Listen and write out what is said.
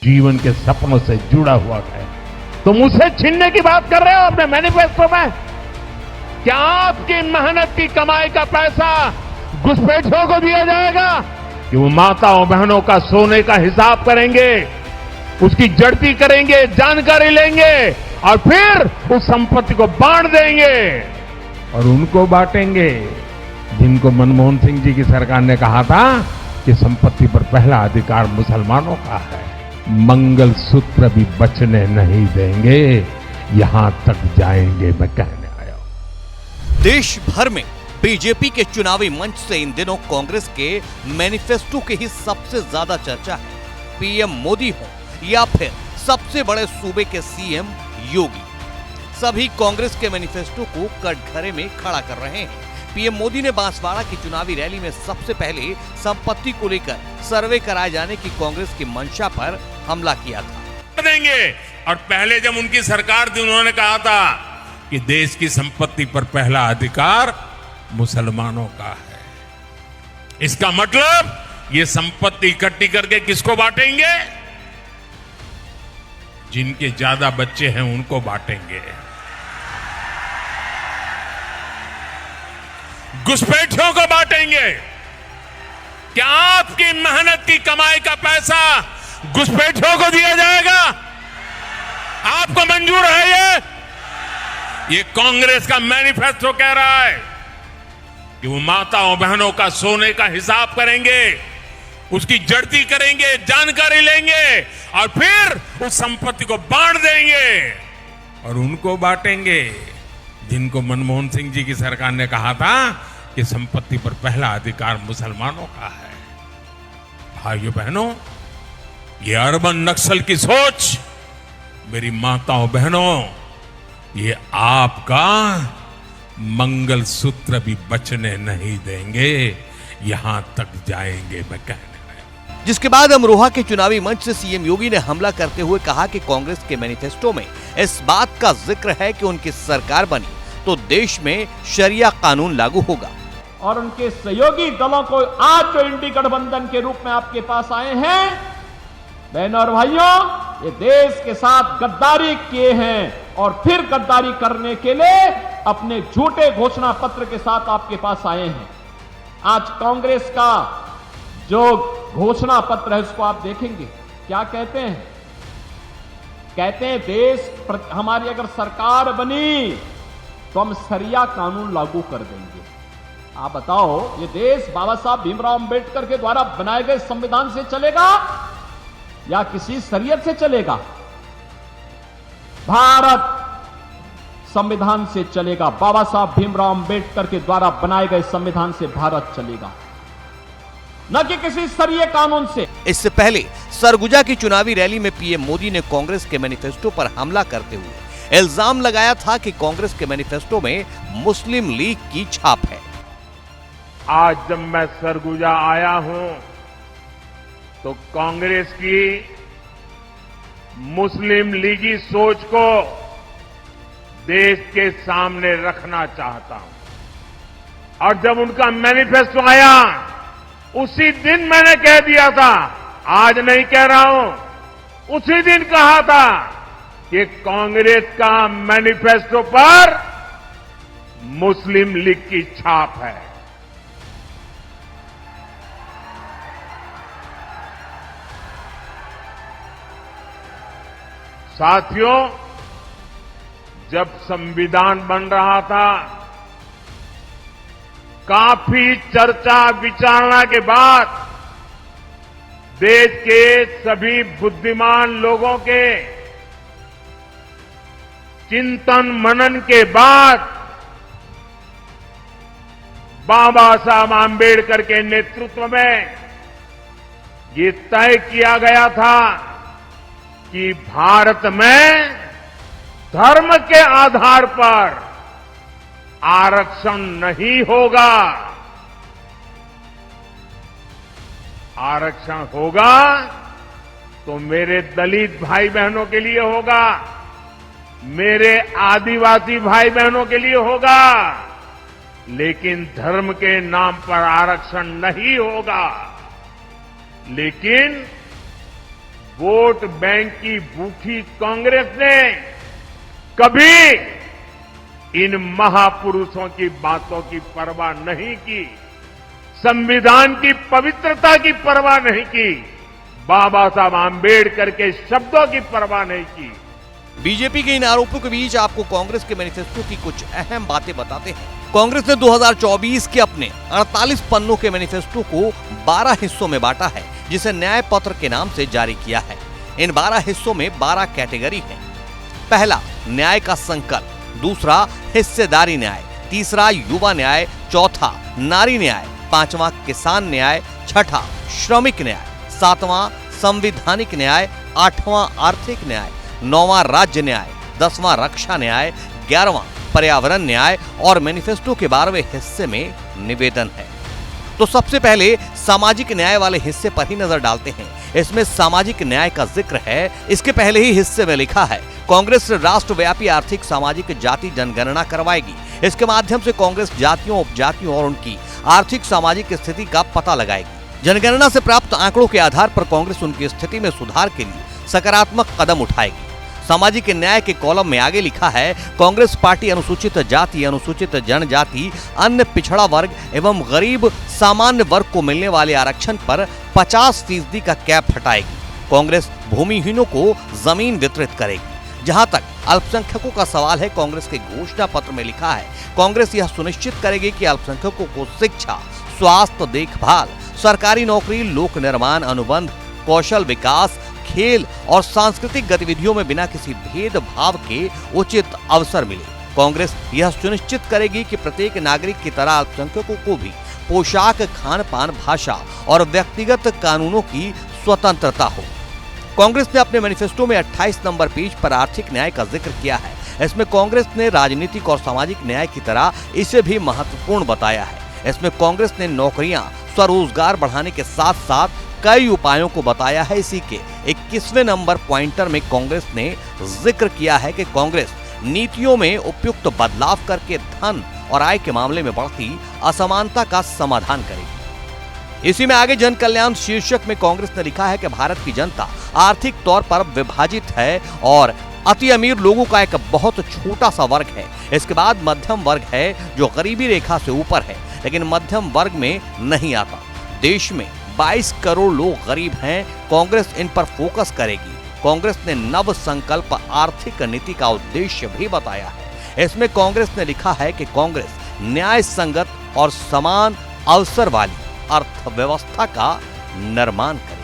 जीवन के सपनों से जुड़ा हुआ है। तुम उसे छीनने की बात कर रहे हो अपने मैनिफेस्टो में? क्या आपकी मेहनत की कमाई का पैसा घुसपैठियों को दिया जाएगा कि वो माताओं बहनों का सोने का हिसाब करेंगे, उसकी जड़ती करेंगे, जानकारी लेंगे और फिर उस संपत्ति को बांट देंगे और उनको बांटेंगे जिनको मनमोहन सिंह जी की सरकार ने कहा था कि संपत्ति पर पहला अधिकार मुसलमानों का है। मंगलसूत्र भी बचने नहीं देंगे, यहां तक जाएंगे, मैं कहने आया हूं। देश भर में बीजेपी के चुनावी मंच से इन दिनों कांग्रेस के मैनिफेस्टो की ही सबसे ज्यादा चर्चा है। पीएम मोदी हो या फिर सबसे बड़े सूबे के सीएम योगी, सभी कांग्रेस के मैनिफेस्टो को कटघरे में खड़ा कर रहे हैं। पीएम मोदी ने बांसवाड़ा की चुनावी रैली में सबसे पहले संपत्ति को लेकर सर्वे कराए जाने की कांग्रेस की मंशा पर हमला किया था। देंगे और पहले जब उनकी सरकार थी उन्होंने कहा था कि देश की संपत्ति पर पहला अधिकार मुसलमानों का है। इसका मतलब ये संपत्ति इकट्ठी करके किसको बांटेंगे? जिनके ज्यादा बच्चे हैं उनको बांटेंगे। घुसपैठियों को बांटेंगे। क्या आपकी मेहनत की कमाई का पैसा घुसपैठियों को दिया जाएगा? आपको मंजूर है? ये कांग्रेस का मैनिफेस्टो कह रहा है कि वो माताओं बहनों का सोने का हिसाब करेंगे, उसकी जड़ती करेंगे, जानकारी लेंगे और फिर उस संपत्ति को बांट देंगे और उनको बांटेंगे जिनको मनमोहन सिंह जी की सरकार ने कहा था कि संपत्ति पर पहला अधिकार मुसलमानों का है। भाइयों बहनों, ये अर्बन नक्सल की सोच, मेरी माताओं बहनों, ये आपका मंगलसूत्र भी बचने नहीं देंगे, यहां तक जाएंगे, मैं कहने आया। जिसके बाद अमरोहा के चुनावी मंच से सीएम योगी ने हमला करते हुए कहा कि कांग्रेस के मैनिफेस्टो में इस बात का जिक्र है कि उनकी सरकार बनी तो देश में शरिया कानून लागू होगा। और उनके सहयोगी दलों को आज जो इंडी गठबंधन के रूप में आपके पास आए हैं, बहनों और भाइयों, ये देश के साथ गद्दारी किए हैं और फिर गद्दारी करने के लिए अपने झूठे घोषणा पत्र के साथ आपके पास आए हैं। आज कांग्रेस का जो घोषणा पत्र है उसको आप देखेंगे, क्या कहते हैं? कहते हैं देश हमारी अगर सरकार बनी तो हम शरिया कानून लागू कर देंगे। आप बताओ, ये देश बाबा साहब भीमराव अंबेडकर के द्वारा बनाए गए संविधान से चलेगा या किसी शरीयत से चलेगा? भारत संविधान से चलेगा। बाबा साहब भीमराव अंबेडकर के द्वारा बनाए गए संविधान से भारत चलेगा, न कि किसी शरीय कानून से। इससे पहले सरगुजा की चुनावी रैली में पीएम मोदी ने कांग्रेस के मैनिफेस्टो पर हमला करते हुए इल्जाम लगाया था कि कांग्रेस के मैनिफेस्टो में मुस्लिम लीग की छाप है। आज जब मैं सरगुजा आया हूं तो कांग्रेस की मुस्लिम लीगी सोच को देश के सामने रखना चाहता हूं। और जब उनका मैनिफेस्टो आया उसी दिन मैंने कह दिया था, आज नहीं कह रहा हूं, उसी दिन कहा था कि कांग्रेस का मैनिफेस्टो पर मुस्लिम लीग की छाप है। साथियों, जब संविधान बन रहा था, काफी चर्चा विचारणा के बाद देश के सभी बुद्धिमान लोगों के चिंतन मनन के बाद बाबा साहब आंबेडकर के नेतृत्व में ये तय किया गया था कि भारत में धर्म के आधार पर आरक्षण नहीं होगा। आरक्षण होगा तो मेरे दलित भाई बहनों के लिए होगा, मेरे आदिवासी भाई बहनों के लिए होगा, लेकिन धर्म के नाम पर आरक्षण नहीं होगा। लेकिन वोट बैंक की भूखी कांग्रेस ने कभी इन महापुरुषों की बातों की परवाह नहीं की, संविधान की पवित्रता की परवाह नहीं की, बाबा साहब आंबेडकर के शब्दों की परवाह नहीं की। बीजेपी के इन आरोपों के बीच आपको कांग्रेस के मैनिफेस्टो की कुछ अहम बातें बताते हैं। कांग्रेस ने 2024 के अपने 48 पन्नों के मैनिफेस्टो को 12 हिस्सों में बांटा है, जिसे न्याय पत्र के नाम से जारी किया है। इन 12 हिस्सों में 12 कैटेगरी हैं। पहला, न्याय का संकल्प। दूसरा, हिस्सेदारी न्याय। तीसरा, युवा न्याय। चौथा, नारी न्याय। पांचवा, किसान न्याय। छठा, श्रमिक न्याय। सातवां, संवैधानिक न्याय। आठवां, आर्थिक न्याय। नौवां, राज्य न्याय। 10वां, रक्षा न्याय। 11वां, पर्यावरण न्याय। और मैनिफेस्टो के 12वें हिस्से में निवेदन है। तो सबसे पहले सामाजिक न्याय वाले हिस्से पर ही नजर डालते हैं। इसमें सामाजिक न्याय का जिक्र है। इसके पहले ही हिस्से में लिखा है, कांग्रेस राष्ट्रव्यापी आर्थिक सामाजिक जाति जनगणना करवाएगी। इसके माध्यम से कांग्रेस जातियों, उपजातियों और उनकी आर्थिक सामाजिक स्थिति का पता लगाएगी। जनगणना से प्राप्त आंकड़ों के आधार पर कांग्रेस उनकी स्थिति में सुधार के लिए सकारात्मक कदम उठाएगी। सामाजिक न्याय के कॉलम में आगे लिखा है, कांग्रेस पार्टी अनुसूचित जाति, अनुसूचित जनजाति, अन्य पिछड़ा वर्ग एवं गरीब सामान्य वर्ग को मिलने वाले आरक्षण पर 50% का कैप हटाएगी। कांग्रेस भूमिहीनों को जमीन वितरित करेगी। जहां तक अल्पसंख्यकों का सवाल है, कांग्रेस के घोषणा पत्र में लिखा है, कांग्रेस यह सुनिश्चित करेगी कि अल्पसंख्यकों को शिक्षा, स्वास्थ्य देखभाल, सरकारी नौकरी, लोक निर्माण अनुबंध, कौशल विकास, खेल और सांस्कृतिक गतिविधियों में बिना किसी भेदभाव के उचित अवसर मिले। कांग्रेस यह सुनिश्चित करेगी कि प्रत्येक नागरिक की तरह अल्पसंख्यकों को भी पोशाक, खान पान, भाषा और व्यक्तिगत कानूनों की स्वतंत्रता हो। कांग्रेस ने अपने मैनिफेस्टो में 28 नंबर पेज पर आर्थिक न्याय का जिक्र किया है। इसमें कांग्रेस ने राजनीतिक और सामाजिक न्याय की तरह इसे भी महत्वपूर्ण बताया है। इसमें कांग्रेस ने नौकरियां, स्वरोजगार बढ़ाने के साथ साथ कई उपायों को बताया है। इसी के 21वें नंबर पॉइंटर में कांग्रेस ने जिक्र किया है कि कांग्रेस नीतियों में उपयुक्त बदलाव करके धन और आय के मामले में बढ़ती असमानता का समाधान करेगी। इसी में आगे जन कल्याण शीर्षक में कांग्रेस ने लिखा है कि भारत की जनता आर्थिक तौर पर विभाजित है और अति अमीर लोगों का एक बहुत छोटा सा वर्ग है। इसके बाद मध्यम वर्ग है जो गरीबी रेखा से ऊपर है, लेकिन मध्यम वर्ग में नहीं आता। देश में 22 करोड़ लोग गरीब हैं। कांग्रेस इन पर फोकस करेगी। कांग्रेस ने नव संकल्प आर्थिक नीति का उद्देश्य भी बताया है। इसमें कांग्रेस ने लिखा है कि कांग्रेस न्याय संगत और समान अवसर वाली अर्थव्यवस्था का निर्माण करेगी।